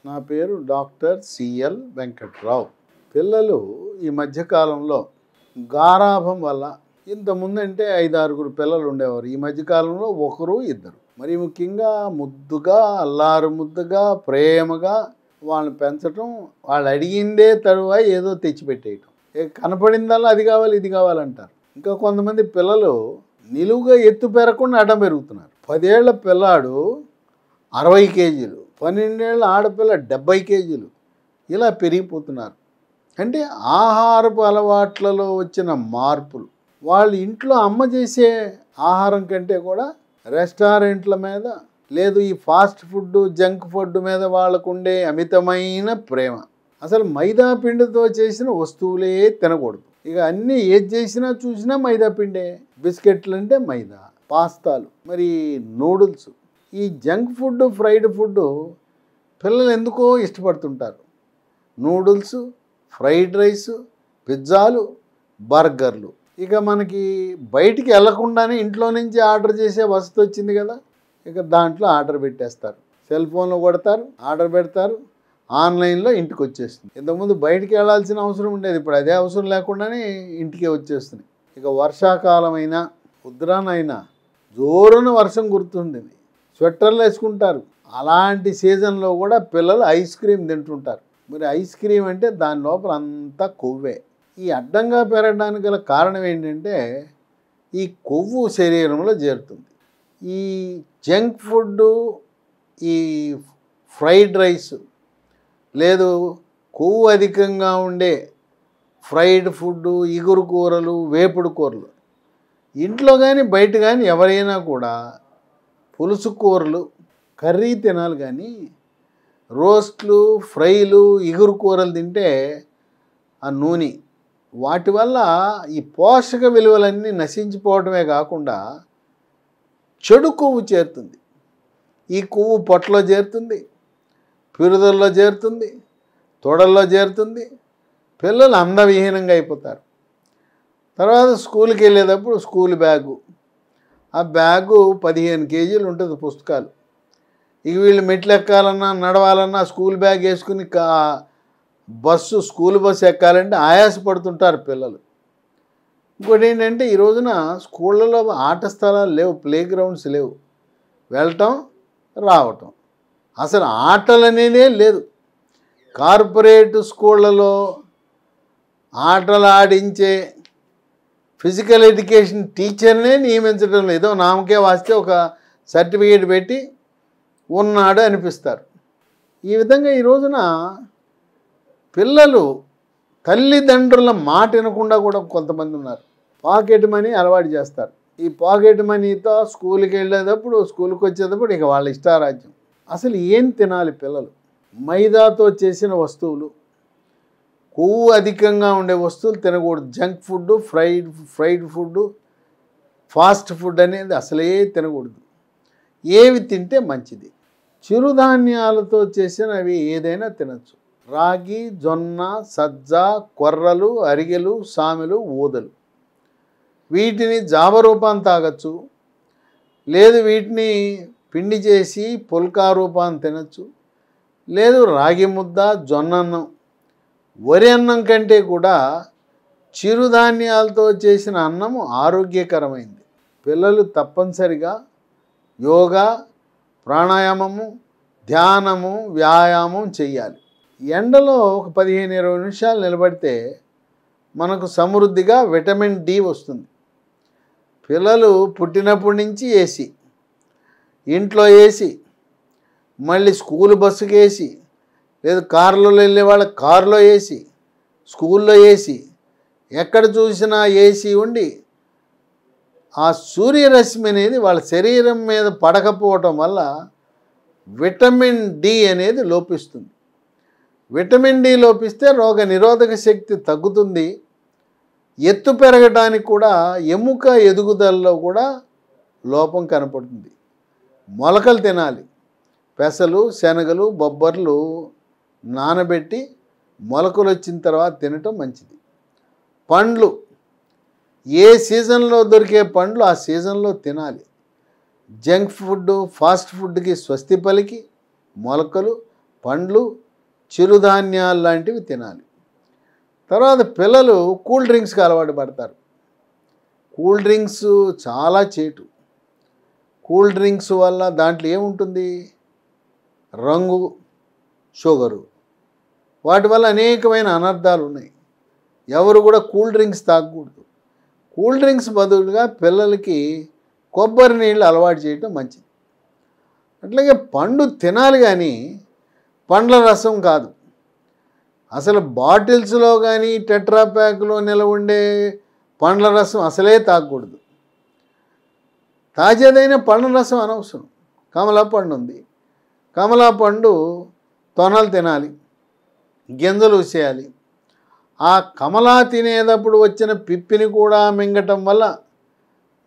నా పేరు doctor CL Venkatrao. పిల్లలు ఈ మధ్యకాలంలో గారాభం వల్ల ఇంతకుముందంటే 5-6 పిల్లలు ఉండేవారు. ఈ మధ్యకాలంలో ఒకరు ఇద్దరు. మరి ముఖ్యంగా ముద్దుగా అల్లారు ముద్దుగా ప్రేమగా వాళ్ళని పెంచడం, వాళ్ళు అడిగిందే తరువాయి ఏదో తెచ్చిపెట్టేయటం, కనపడిందల్లా అది కావాలి ఇది కావాలంటారు. ఇంకా కొంతమంది పిల్లలు నిలువుగా ఎత్తు పెరగకుండా అడ్డం పెరుగుతున్నారు. 10 ఏళ్ల పిల్లాడు 60 కేజీలు, 12 ఏళ్ళ ఆడపిల్ల 70 కేజీలు ఇలా పెరిగిపోతున్నారు. అంటే ఆహారపు అలవాట్లలో వచ్చిన మార్పులు. వాళ్ళు ఇంట్లో అమ్మ చేసే ఆహారం కంటే కూడా రెస్టారెంట్ల మీద లేదు ఈ ఫాస్ట్ ఫుడ్ జంక్ ఫుడ్ మీద వాళ్ళకు ఉండే అమితమైన ప్రేమ. అసలు మైదా పిండితో చేసిన వస్తువులే తినకూడదు. ఇక అన్నీ ఏది చేసినా చూసినా మైదా పిండే. బిస్కెట్లు అంటే మైదా, పాస్తాలు, మరి నూడిల్స్, ఈ జంక్ ఫుడ్ ఫ్రైడ్ ఫుడ్ పిల్లలు ఎందుకో ఇష్టపడుతుంటారు. నూడిల్స్, ఫ్రైడ్ రైస్, పిజ్జాలు, బర్గర్లు. ఇక మనకి బయటికి వెళ్లకుండానే ఇంట్లో నుంచి ఆర్డర్ చేసే వసతి వచ్చింది కదా. ఇక దాంట్లో ఆర్డర్ పెట్టేస్తారు, సెల్ ఫోన్లో కొడతారు, ఆర్డర్ పెడతారు, ఆన్లైన్లో ఇంటికి వచ్చేస్తుంది. ఇంతకుముందు బయటికి వెళ్ళాల్సిన అవసరం ఉండేది, ఇప్పుడు అదే అవసరం లేకుండానే ఇంటికే వచ్చేస్తుంది. ఇక వర్షాకాలం అయినా ఉద్రానైనా జోరున వర్షం గుర్తుండేది, స్వెట్టర్లు వేసుకుంటారు. అలాంటి సీజన్లో కూడా పిల్లలు ఐస్ క్రీమ్ తింటుంటారు. మరి ఐస్ క్రీమ్ అంటే దాని లోపల అంతా కొవ్వే. ఈ అడ్డంగా పెరగడానికి గల కారణం ఏంటంటే ఈ కొవ్వు శరీరంలో చేరుతుంది. ఈ జంక్ ఫుడ్, ఈ ఫ్రైడ్ రైస్, లేదు కొవ్వు అధికంగా ఉండే ఫ్రైడ్ ఫుడ్, ఇగురు కూరలు, వేపుడు కూరలు. ఇంట్లో కానీ బయట కానీ ఎవరైనా కూడా పులుసు కూరలు, కర్రీ తినాలి. కానీ రోస్ట్లు, ఫ్రైలు, ఇగురు కూరలు తింటే ఆ నూనె వాటి వల్ల ఈ పోషక విలువలన్నీ నశించిపోవడమే కాకుండా చెడు కొవ్వు చేరుతుంది. ఈ కొవ్వు పొట్టలో చేరుతుంది, పిరుదల్లో చేరుతుంది, తొడల్లో చేరుతుంది. పిల్లలు అందవిహీనంగా అయిపోతారు. తర్వాత స్కూల్కి వెళ్ళేటప్పుడు స్కూల్ బ్యాగు, ఆ బ్యాగు 15 కేజీలు ఉంటుంది పుస్తకాలు. ఇక వీళ్ళు మెట్లు ఎక్కాలన్నా నడవాలన్నా స్కూల్ బ్యాగ్ వేసుకుని స్కూల్ బస్సు ఎక్కాలంటే ఆయాసపడుతుంటారు పిల్లలు. ఇంకోటి ఏంటంటే ఈ రోజున స్కూళ్ళలో ఆట స్థలాలు లేవు, ప్లే గ్రౌండ్స్ లేవు, వెళ్ళటం రావటం, అసలు ఆటలనేదే లేదు. కార్పొరేట్ స్కూళ్ళలో ఆటలు ఆడించే ఫిజికల్ ఎడ్యుకేషన్ టీచర్నే నియమించడం లేదు. నామకే వాస్తే ఒక సర్టిఫికేట్ పెట్టి ఉన్నాడు అనిపిస్తారు. ఈ విధంగా ఈ రోజున పిల్లలు తల్లిదండ్రుల మాట వినకుండా కూడా కొంతమంది ఉన్నారు. పాకెట్ మనీ అలవాటు చేస్తారు. ఈ పాకెట్ మనీతో స్కూల్కి వెళ్ళేటప్పుడు, స్కూల్కి వచ్చేటప్పుడు ఇక వాళ్ళ ఇష్టారాజ్యం. అసలు ఏం తినాలి పిల్లలు? మైదాతో చేసిన వస్తువులు, కొవ్వు అధికంగా ఉండే వస్తువులు తినకూడదు. Junk food, fried food, fast food అనేది అసలే తినకూడదు. ఏవి తింటే మంచిది? చిరుధాన్యాలతో చేసినవి ఏదైనా తినచ్చు. రాగి, జొన్న, సజ్జ, కొర్రలు, అరిగెలు, సామెలు, ఊదలు. వీటిని జావ రూపాన్ని తాగొచ్చు, లేదు వీటిని పిండి చేసి పుల్కా రూపాన్ని తినచ్చు, లేదు రాగి ముద్ద, జొన్న అన్నం. వరి అన్నం కంటే కూడా చిరుధాన్యాలతో చేసిన అన్నము ఆరోగ్యకరమైంది. పిల్లలు తప్పనిసరిగా యోగా, ప్రాణాయామము, ధ్యానము, వ్యాయామం చెయ్యాలి. ఎండలో ఒక 15-20 నిమిషాలు నిలబడితే మనకు సమృద్ధిగా విటమిన్ డి వస్తుంది. పిల్లలు పుట్టినప్పటి నుంచి ఏసీ, ఇంట్లో ఏసీ, మళ్ళీ స్కూల్ బస్సుకి ఏసీ, లేదు కారులో వెళ్ళే వాళ్ళకి కారులో ఏసీ, స్కూల్లో ఏసీ, ఎక్కడ చూసినా ఏసీ ఉండి ఆ సూర్యరశ్మి అనేది వాళ్ళ శరీరం మీద పడకపోవటం వల్ల విటమిన్ డి అనేది లోపిస్తుంది. విటమిన్ డి లోపిస్తే రోగ నిరోధక శక్తి తగ్గుతుంది. ఎత్తు పెరగడానికి కూడా, ఎముక ఎదుగుదలలో కూడా లోపం కనపడుతుంది. మొలకలు తినాలి. పెసలు, శనగలు, బొబ్బర్లు నానబెట్టి మొలకలు వచ్చిన తర్వాత తినటం మంచిది. పండ్లు, ఏ సీజన్లో దొరికే పండ్లు ఆ సీజన్లో తినాలి. జంక్ ఫుడ్, ఫాస్ట్ ఫుడ్కి స్వస్తి పలికి మొలకలు, పండ్లు, చిరుధాన్యాలు లాంటివి తినాలి. తర్వాత పిల్లలు కూల్ డ్రింక్స్కి అలవాటు పడతారు. కూల్ డ్రింక్స్ చాలా చేటు. కూల్ డ్రింక్స్ వల్ల దాంట్లో ఏముంటుంది? రంగు, షుగరు. వాటి వల్ల అనేకమైన అనర్థాలు ఉన్నాయి. ఎవరు కూడా కూల్ డ్రింక్స్ తాగకూడదు. కూల్ డ్రింక్స్ బదులుగా పిల్లలకి కొబ్బరి నీళ్ళు అలవాటు చేయటం మంచిది. అట్లాగే పండు తినాలి కానీ పండ్ల రసం కాదు. అసలు బాటిల్స్లో కానీ టెట్రా ప్యాక్లో నిలవ ఉండే పండ్ల రసం అసలే తాగకూడదు. తాజాదైన పండ్ల రసం అనవసరం. కమలా పండు ఉంది, కమలా పండు తొనలు తినాలి, గింజలు ఉసేయాలి. ఆ కమలా తినేటప్పుడు వచ్చిన పిప్పిని కూడా మింగటం వల్ల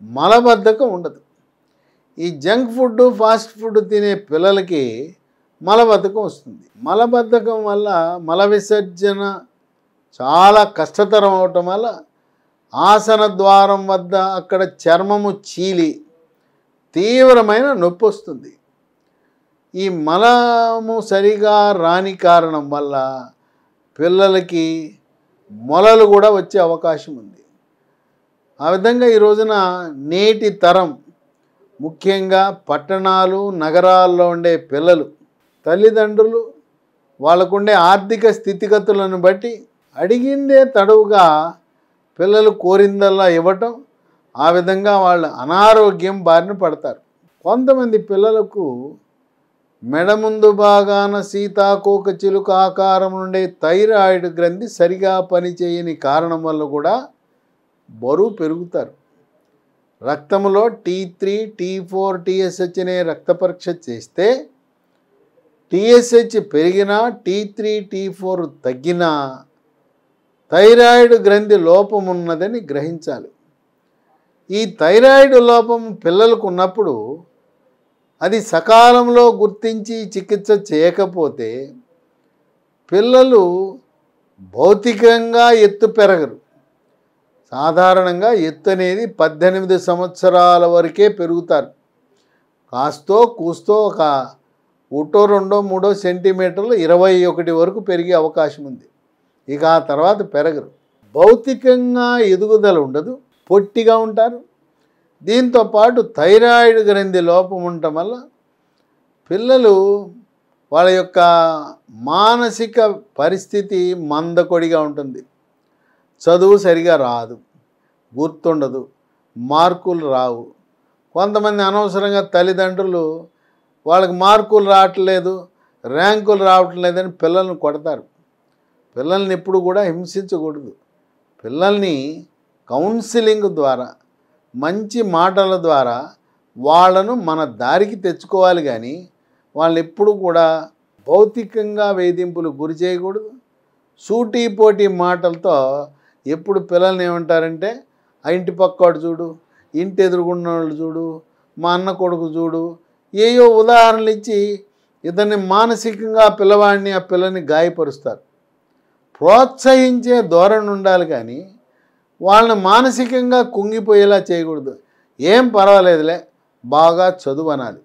మలబద్ధకం ఉండదు. ఈ జంక్ ఫుడ్, ఫాస్ట్ ఫుడ్ తినే పిల్లలకి మలబద్ధకం వస్తుంది. మలబద్ధకం వల్ల మల విసర్జన చాలా కష్టతరం అవటం వల్ల ఆసన ద్వారం వద్ద అక్కడ చర్మము చీలి తీవ్రమైన నొప్పి వస్తుంది. ఈ మలము సరిగా రాని కారణం వల్ల పిల్లలకి మొలలు కూడా వచ్చే అవకాశం ఉంది. ఆ విధంగా ఈ రోజున నేటి తరం, ముఖ్యంగా పట్టణాలు, నగరాల్లో ఉండే పిల్లలు, తల్లిదండ్రులు వాళ్ళకుండే ఆర్థిక స్థితిగతులను బట్టి అడిగిందే తడువుగా పిల్లలు కోరిందల్లా ఇవ్వటం, ఆ విధంగా వాళ్ళు అనారోగ్యం బారిన పడతారు. కొంతమంది పిల్లలకు మెడ ముందు భాగాన సీతాకోక చిలుక ఆకారం ఉండే థైరాయిడ్ గ్రంథి సరిగా పనిచేయని కారణం వల్ల కూడా బరువు పెరుగుతారు. రక్తంలో T3, T4, TSH అనే రక్త పరీక్ష చేస్తే TSH పెరిగినా, T3, T4 తగ్గినా థైరాయిడ్ గ్రంథి లోపం ఉన్నదని గ్రహించాలి. ఈ థైరాయిడ్ లోపం పిల్లలకు ఉన్నప్పుడు అది సకాలంలో గుర్తించి చికిత్స చేయకపోతే పిల్లలు భౌతికంగా ఎత్తు పెరగరు. సాధారణంగా ఎత్తు అనేది 18 సంవత్సరాల వరకే పెరుగుతారు. కాస్తో కూస్తో ఒక 1, 2, 3 సెంటీమీటర్లు 21 వరకు పెరిగే అవకాశం ఉంది. ఇక ఆ తర్వాత పెరగరు. భౌతికంగా ఎదుగుదల ఉండదు, పొట్టిగా ఉంటారు. దీంతోపాటు థైరాయిడ్ గ్రంథి లోపం ఉండటం వల్ల పిల్లలు వాళ్ళ యొక్క మానసిక పరిస్థితి మందకొడిగా ఉంటుంది. చదువు సరిగా రాదు, గుర్తుండదు, మార్కులు రావు. కొంతమంది అనవసరంగా తల్లిదండ్రులు వాళ్ళకి మార్కులు రావట్లేదు, ర్యాంకులు రావట్లేదని పిల్లల్ని కొడతారు. పిల్లల్ని ఎప్పుడు కూడా హింసించకూడదు. పిల్లల్ని కౌన్సిలింగ్ ద్వారా, మంచి మాటల ద్వారా వాళ్ళను మన దారికి తెచ్చుకోవాలి కానీ వాళ్ళని ఎప్పుడు కూడా భౌతికంగా వేధింపులు గురి చేయకూడదు. సూటిపోటి మాటలతో ఎప్పుడు పిల్లల్ని ఏమంటారంటే, ఆ ఇంటి పక్కోడు చూడు, ఇంటి ఎదురుగున్న వాళ్ళు చూడు, మా అన్న కొడుకు చూడు, ఏయో ఉదాహరణలు ఇచ్చి ఇతన్ని మానసికంగా పిల్లవాడిని, ఆ పిల్లని గాయపరుస్తారు. ప్రోత్సహించే ధోరణి ఉండాలి కానీ వాళ్ళని మానసికంగా కుంగిపోయేలా చేయకూడదు. ఏం పర్వాలేదులే, బాగా చదువు అనాలి.